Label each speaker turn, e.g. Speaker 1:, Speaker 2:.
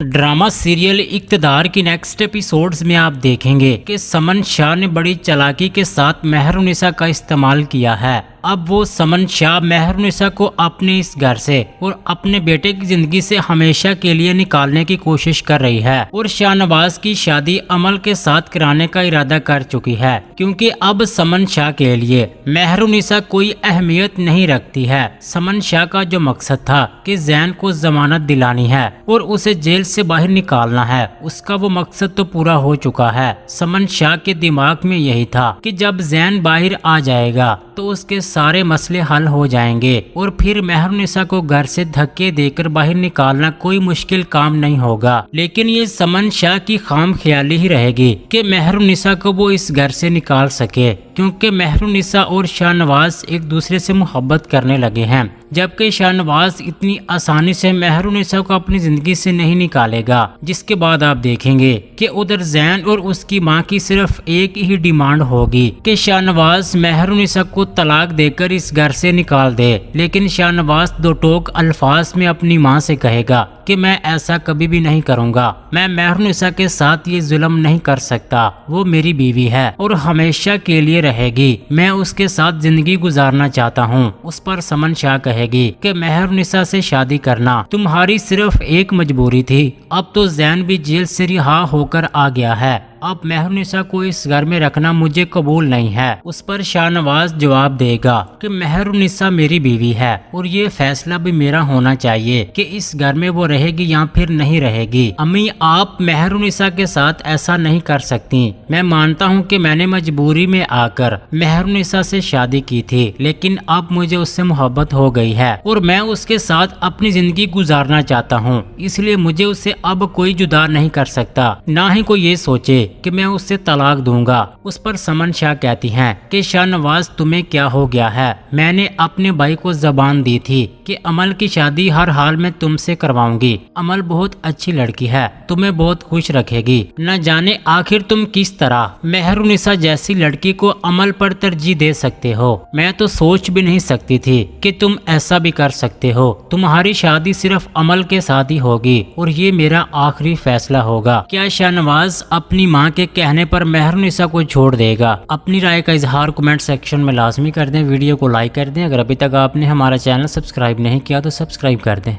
Speaker 1: Drama serial इक्तदार की next episodes में आप देखेंगे कि समन शाह ने बड़ी चालाकी के साथ मेहरुनिसा का इस्तेमाल किया है। अब वो समन शाह मेहरुनिसा को अपने इस घर से और अपने बेटे की जिंदगी से हमेशा के लिए निकालने की कोशिश कर रही है और शाहनवाज की शादी अमल के साथ कराने का इरादा कर चुकी है, क्योंकि अब समन शाह के लिए मेहरुनिसा कोई अहमियत नहीं रखती है। समन शाह का जो मकसद था कि जैन को जमानत दिलानी है और उसे जेल से बाहर निकालना है, उसका वो मकसद तो पूरा हो चुका है। समन शाह के दिमाग में यही था कि जब जैन बाहर आ जाएगा तो उसके सारे मसले हल हो जाएंगे और फिर मेहरुनिसा को घर से धक्के देकर बाहर निकालना कोई मुश्किल काम नहीं होगा। लेकिन ये समन शाह की खाम ख्याली ही रहेगी कि मेहरुनिसा को वो इस घर से निकाल सके, क्योंकि मेहरुनिसा और शाहनवाज एक दूसरे से मोहब्बत करने लगे हैं, जबकि शाहनवाज इतनी आसानी से मेहरुनिसा को अपनी जिंदगी से नहीं निकालेगा। जिसके बाद आप देखेंगे कि उधर जैन और उसकी मां की सिर्फ एक ही डिमांड होगी कि शाहनवाज मेहरुनिसा को तलाक देकर इस घर से निकाल दे। लेकिन शाहनवाज दो टोक अल्फाज में अपनी मां से कहेगा कि मैं ऐसा कभी भी नहीं करूंगा, मैं मेहरुनिसा के साथ ये जुल्म नहीं कर सकता, वो मेरी बीवी है और हमेशा के लिए रहेगी, मैं उसके साथ जिंदगी गुजारना चाहता हूँ। उस पर समन शाह कहेगी कि मेहरुनिसा से शादी करना तुम्हारी सिर्फ एक मजबूरी थी, अब तो जैन भी जेल से रिहा होकर आ गया है, अब मेहरुनिसा को इस घर में रखना मुझे कबूल नहीं है। उस पर शाहनवाज जवाब देगा कि मेहरुनिसा मेरी बीवी है और ये फैसला भी मेरा होना चाहिए कि इस घर में वो रहेगी या फिर नहीं रहेगी। अम्मी, आप मेहरुनिसा के साथ ऐसा नहीं कर सकती। मैं मानता हूँ कि मैंने मजबूरी में आकर मेहरुनिसा से शादी की थी, लेकिन अब मुझे उससे मोहब्बत हो गई है और मैं उसके साथ अपनी जिंदगी गुजारना चाहता हूँ, इसलिए मुझे उससे अब कोई जुदा नहीं कर सकता, ना ही कोई ये सोचे कि मैं उससे तलाक दूंगा। उस पर समन शाह कहती हैं कि शाहनवाज तुम्हें क्या हो गया है, मैंने अपने भाई को जबान दी थी कि अमल की शादी हर हाल में तुमसे करवाऊंगी। अमल बहुत अच्छी लड़की है, तुम्हें बहुत खुश रखेगी, न जाने आखिर तुम किस तरह मेहरुनिसा जैसी लड़की को अमल पर तरजीह दे सकते हो। मैं तो सोच भी नहीं सकती थी कि तुम ऐसा भी कर सकते हो। तुम्हारी शादी सिर्फ अमल के साथ ही होगी और ये मेरा आखिरी फैसला होगा। क्या शाहनवाज अपनी मां के कहने पर मेहरुनिसा को छोड़ देगा? अपनी राय का इजहार कमेंट सेक्शन में लाजमी कर दें, वीडियो को लाइक कर दें। अगर अभी तक आपने हमारा चैनल सब्सक्राइब नहीं किया तो सब्सक्राइब कर दें।